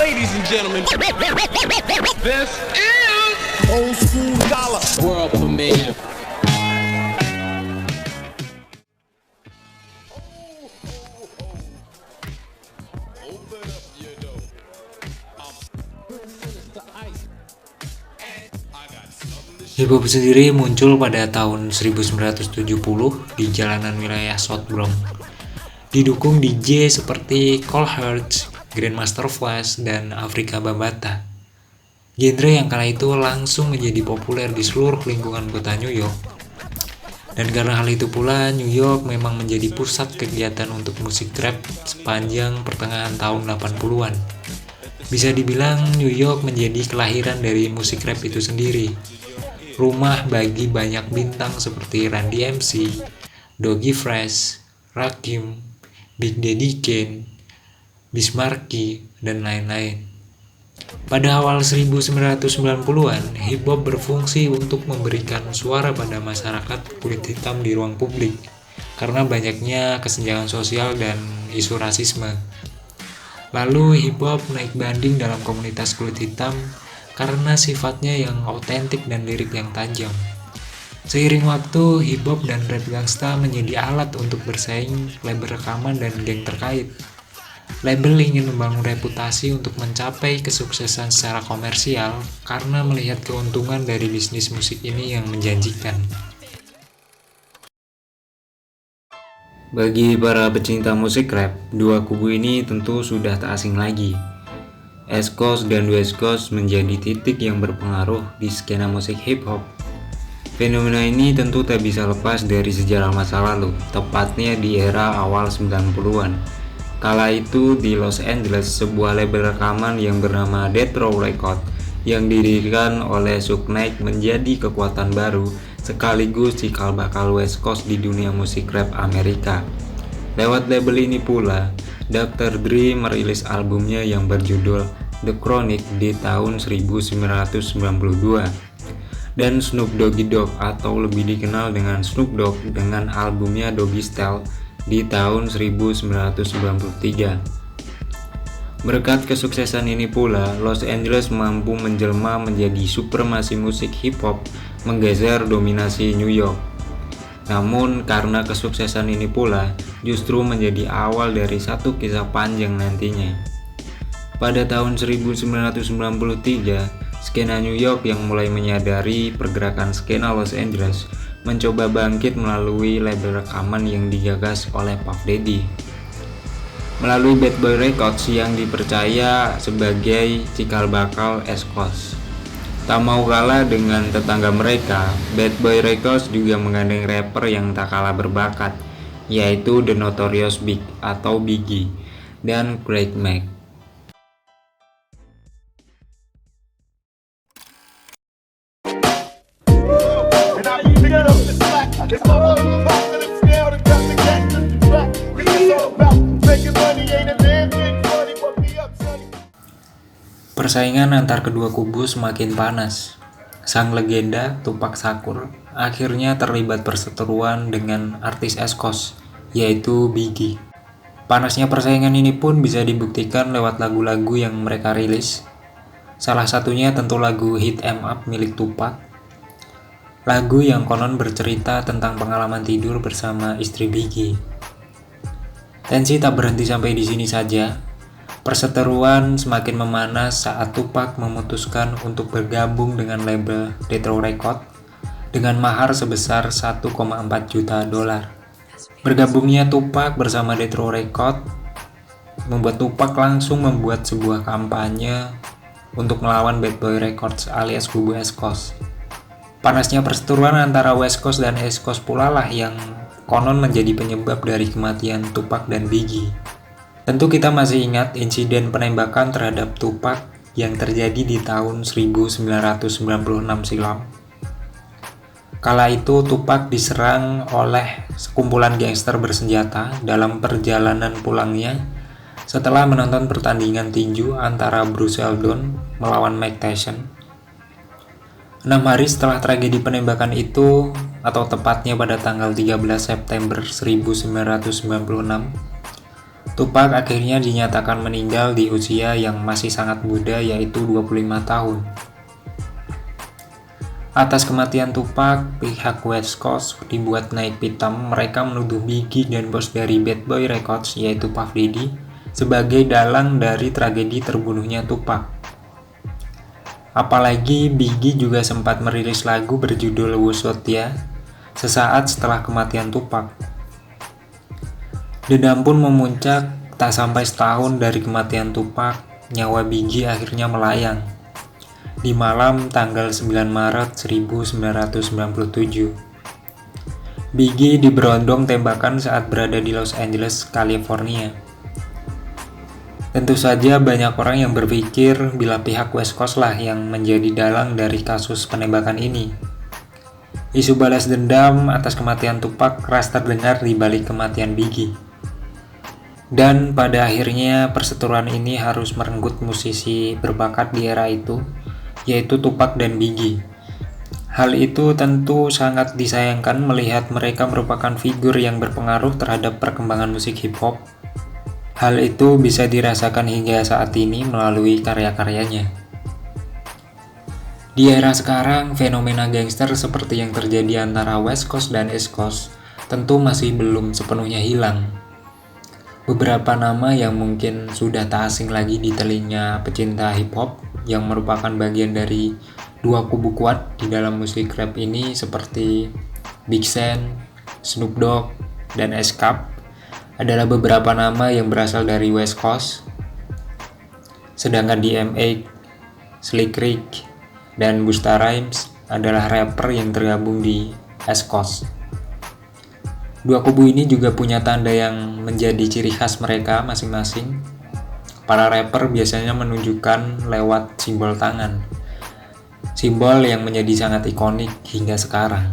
Ladies and gentlemen, this is Old School Dollar World Premiere. Hip hop sendiri muncul pada tahun 1970 di jalanan wilayah South Bronx. Didukung DJ seperti Cole Hertz, Grandmaster Flash, dan Afrika Bambaataa. Genre yang kala itu langsung menjadi populer di seluruh lingkungan kota New York. Dan karena hal itu pula, New York memang menjadi pusat kegiatan untuk musik rap sepanjang pertengahan tahun 80-an. Bisa dibilang New York menjadi kelahiran dari musik rap itu sendiri. Rumah bagi banyak bintang seperti Randy MC, Doggy Fresh, Rakim, Big Daddy Kane, Bismarcky, dan lain-lain. Pada awal 1990-an, hip hop berfungsi untuk memberikan suara pada masyarakat kulit hitam di ruang publik karena banyaknya kesenjangan sosial dan isu rasisme. Lalu hip hop naik banding dalam komunitas kulit hitam karena sifatnya yang autentik dan lirik yang tajam. Seiring waktu, hip hop dan rap gangsta menjadi alat untuk bersaing label rekaman dan geng terkait. Label ingin membangun reputasi untuk mencapai kesuksesan secara komersial karena melihat keuntungan dari bisnis musik ini yang menjanjikan. Bagi para pecinta musik rap, dua kubu ini tentu sudah tak asing lagi. East Coast dan West Coast menjadi titik yang berpengaruh di skena musik hip hop. Fenomena ini tentu tak bisa lepas dari sejarah masa lalu, tepatnya di era awal 90-an. Kala itu di Los Angeles, sebuah label rekaman yang bernama Death Row Records yang didirikan oleh Suge Knight menjadi kekuatan baru sekaligus cikal bakal West Coast di dunia musik rap Amerika. Lewat label ini pula, Dr. Dre merilis albumnya yang berjudul The Chronic di tahun 1992 dan Snoop Doggy Dogg atau lebih dikenal dengan Snoop Dogg dengan albumnya Doggy Style di tahun 1993. Berkat kesuksesan ini pula, Los Angeles mampu menjelma menjadi supremasi musik hip hop menggeser dominasi New York. Namun karena kesuksesan ini pula justru menjadi awal dari satu kisah panjang nantinya. Pada tahun 1993, skena New York yang mulai menyadari pergerakan skena Los Angeles mencoba bangkit melalui label rekaman yang digagas oleh Puff Daddy. Melalui Bad Boy Records yang dipercaya sebagai cikal bakal East Coast. Tak mau kalah dengan tetangga mereka, Bad Boy Records juga menggandeng rapper yang tak kalah berbakat, yaitu The Notorious Big atau Biggie dan Craig Mack. Persaingan antar kedua kubu semakin panas. Sang legenda Tupac Shakur akhirnya terlibat perseteruan dengan artis East Coast, yaitu Biggie. Panasnya persaingan ini pun bisa dibuktikan lewat lagu-lagu yang mereka rilis. Salah satunya tentu lagu Hit 'Em Up milik Tupac. Lagu yang konon bercerita tentang pengalaman tidur bersama istri Biggie. Tensi tak berhenti sampai di sini saja. Perseteruan semakin memanas saat Tupac memutuskan untuk bergabung dengan label Death Row Records dengan mahar sebesar 1,4 juta dolar. Bergabungnya Tupac bersama Death Row Records membuat Tupac langsung membuat sebuah kampanye untuk melawan Bad Boy Records alias kubu East Coast. Panasnya perseteruan antara West Coast dan East Coast pula lah yang konon menjadi penyebab dari kematian Tupac dan Biggie. Tentu kita masih ingat insiden penembakan terhadap Tupac yang terjadi di tahun 1996 silam. Kala itu Tupac diserang oleh sekumpulan gangster bersenjata dalam perjalanan pulangnya setelah menonton pertandingan tinju antara Bruce Seldon melawan Mike Tyson. 6 hari setelah tragedi penembakan itu, atau tepatnya pada tanggal 13 September 1996, Tupac akhirnya dinyatakan meninggal di usia yang masih sangat muda, yaitu 25 tahun. Atas kematian Tupac, pihak West Coast dibuat naik pitam. Mereka menuduh Biggie dan bos dari Bad Boy Records, yaitu Puff Daddy, sebagai dalang dari tragedi terbunuhnya Tupac. Apalagi Biggie juga sempat merilis lagu berjudul Who's Out Ya sesaat setelah kematian Tupac. Dendam pun memuncak. Tak sampai setahun dari kematian Tupac, nyawa Biggie akhirnya melayang. Di malam tanggal 9 Maret 1997, Biggie diberondong tembakan saat berada di Los Angeles, California. Tentu saja banyak orang yang berpikir bila pihak West Coast lah yang menjadi dalang dari kasus penembakan ini. Isu balas dendam atas kematian Tupac keras terdengar di balik kematian Biggie. Dan pada akhirnya perseteruan ini harus merenggut musisi berbakat di era itu, yaitu Tupac dan Biggie. Hal itu tentu sangat disayangkan melihat mereka merupakan figur yang berpengaruh terhadap perkembangan musik hip hop. Hal itu bisa dirasakan hingga saat ini melalui karya-karyanya. Di era sekarang, fenomena gangster seperti yang terjadi antara West Coast dan East Coast tentu masih belum sepenuhnya hilang. Beberapa nama yang mungkin sudah tak asing lagi di telinga pecinta hip hop yang merupakan bagian dari dua kubu kuat di dalam musik rap ini seperti Big Sean, Snoop Dogg, dan Escape adalah beberapa nama yang berasal dari West Coast. Sedangkan DMX, Slick Rick, dan Busta Rhymes adalah rapper yang tergabung di East Coast. Dua kubu ini juga punya tanda yang menjadi ciri khas mereka masing-masing. Para rapper biasanya menunjukkan lewat simbol tangan, simbol yang menjadi sangat ikonik hingga sekarang.